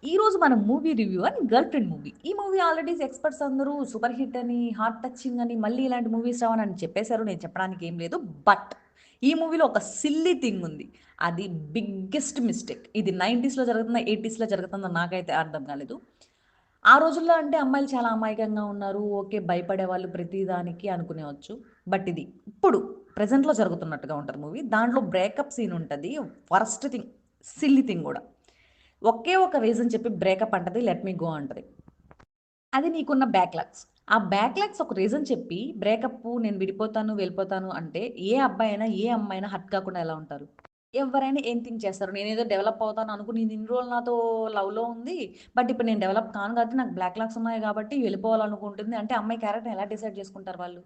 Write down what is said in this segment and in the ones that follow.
ఈరోజు మన movie review అని 'గర్ల్ ఫ్రెండ్' మూవీ. ఈ మూవీ ఆల్రెడీ ఎక్స్‌పర్ట్స్ అందరూ సూపర్ హిట్ అని, హార్ట్ టచింగ్ అని, మళ్ళీ ఇలాంటి మూవీస్ రావని చెప్పేసారు. నేను చెప్పడానికి ఏం లేదు. బట్ ఈ మూవీలో ఒక సిల్లీ థింగ్ ఉంది. అది బిగ్గెస్ట్ మిస్టేక్. ఇది 90స్‌లో జరుగుతుందా? 80స్‌లో జరుగుతుందా? నాకైతే అర్థం కాలేదు. ఆ రోజుల్లో అంటే అమ్మాయిలు చాలా అమాయకంగా ఉన్నారు. ఓకే. భయపడేవాళ్ళు ప్రతిదానికి అనుకునేవచ్చు. బట్ ఇది ఇప్పుడు ప్రెజెంట్‌లో జరుగుతున్నట్టుగా ఉంటది మూవీ. దాంట్లో బ్రేకప్ సీన్ ఉంటది. Worst thing. సిల్లీ థింగ్ గూడా. ఒకే ఒక రీజన్ చెప్పి బ్రేకప్ అంటది. లెట్ మీ గో అంటది. అది నీకున్న బ్యాక్‌లాగ్స్. ఆ బ్యాక్‌లాగ్స్ ఒక రీజన్ చెప్పి బ్రేకప్పు నేను విడిపోతాను, వెళ్ళిపోతాను అంటే ఏ అబ్బాయైనా, ఏ అమ్మాయైనా హర్ట్ కాకుండా ఎలా ఉంటారు? ఎవ్వరైనా ఏం థింక్ చేస్తారు? నేనేదో డెవలప్ అవుతాను అనుకుని ఇన్ని రోజులు నాతో లవ్‌లో ఉంది. బట్ ఇప్పుడు నేను డెవలప్ కాను కాబట్టి నాకు బ్యాక్‌లాగ్స్ ఉన్నాయి కాబట్టి వెళ్ళిపోవాలనుకుంటుంది. అంటే అమ్మాయి క్యారెక్టర్‌ని ఎలా డిసైడ్ చేసుకుంటారు వాళ్ళు?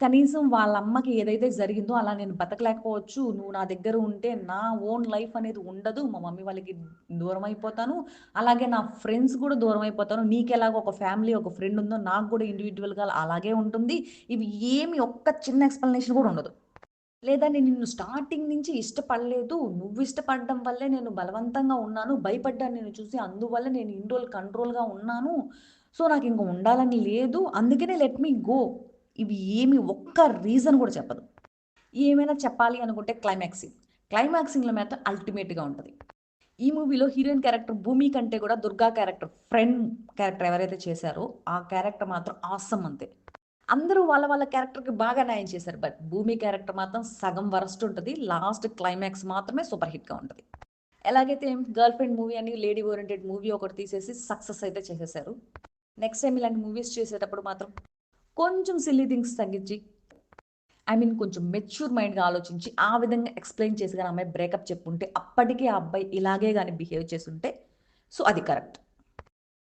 కనీసం వాళ్ళ అమ్మకి ఏదైతే జరిగిందో అలా నేను బతకలేకపోవచ్చు. నువ్వు నా దగ్గర ఉంటే నా ఓన్ లైఫ్ అనేది ఉండదు. మా మమ్మీ వాళ్ళకి దూరమైపోతాను. అలాగే నా ఫ్రెండ్స్ కూడా దూరమైపోతాను. నీకెలాగో ఒక ఫ్యామిలీ, ఒక ఫ్రెండ్ ఉందో నాకు కూడా ఇండివిడ్యువల్‌గా అలాగే ఉంటుంది. ఇవి ఏమి ఒక్క చిన్న ఎక్స్‌ప్లనేషన్ కూడా ఉండదు. లేదా నేను నిన్ను స్టార్టింగ్ నుంచి ఇష్టపడలేదు. నువ్వు ఇష్టపడడం వల్లే నేను బలవంతంగా ఉన్నాను. భయపడ్డాను నిన్ను చూసి. అందువల్ల నేను ఇన్ని రోజులు కంట్రోల్‌గా ఉన్నాను. సో, నాకింక ఉండాలని లేదు. అందుకనే లెట్ మీ గో. ఇవి ఏమి ఒక్క రీజన్ కూడా చెప్పదు. ఏమైనా చెప్పాలి అనుకుంటే క్లైమాక్స్ సీన్. క్లైమాక్స్ సీన్‌లో మాత్రం అల్టిమేట్‌గా ఉంటది. ఈ మూవీలో హీరోయిన్ క్యారెక్టర్ భూమి కంటే కూడా దుర్గా క్యారెక్టర్ ఫ్రెండ్ క్యారెక్టర్ ఎవరైతే చేశారో ఆ క్యారెక్టర్ మాత్రం ఆసమ్ అంతే. అందరూ వాళ్ళ వాళ్ళ క్యారెక్టర్‌కి బాగా న్యాయం చేశారు. బట్ భూమి క్యారెక్టర్ మాత్రం సగం వరస్ట్ ఉంటది. లాస్ట్ క్లైమాక్స్ మాత్రమే సూపర్ హిట్‌గా ఉంటది. ఎలాగైతే 'గర్ల్ ఫ్రెండ్' మూవీ అని లేడీ ఓరియెంటెడ్ మూవీ ఒకటి తీసేసి సక్సెస్ అయితే చేసేసారు. నెక్స్ట్ టైమ్ ఇలాంటి మూవీస్ చేసేటప్పుడు మాత్రం కొంచెం సిల్లీ థింగ్స్ తగ్గించి కొంచెం మెచ్యూర్ మైండ్‌గా ఆలోచించి ఆ విధంగా ఎక్స్‌ప్లెయిన్ చేసి గాని ఆ అమ్మాయి బ్రేకప్ చెప్పుంటే అప్పటికి ఆ అబ్బాయి ఇలాగే గాని బిహేవ్ చేసుంటే సో, అది కరెక్ట్.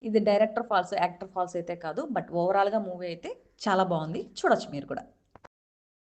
ఇది డైరెక్టర్ ఫాల్స్, యాక్టర్ ఫాల్స్ అయితే కాదు. బట్ ఓవరాల్‌గా మూవీ అయితే చాలా బావుంది. చూడొచ్చు మీరు కూడా.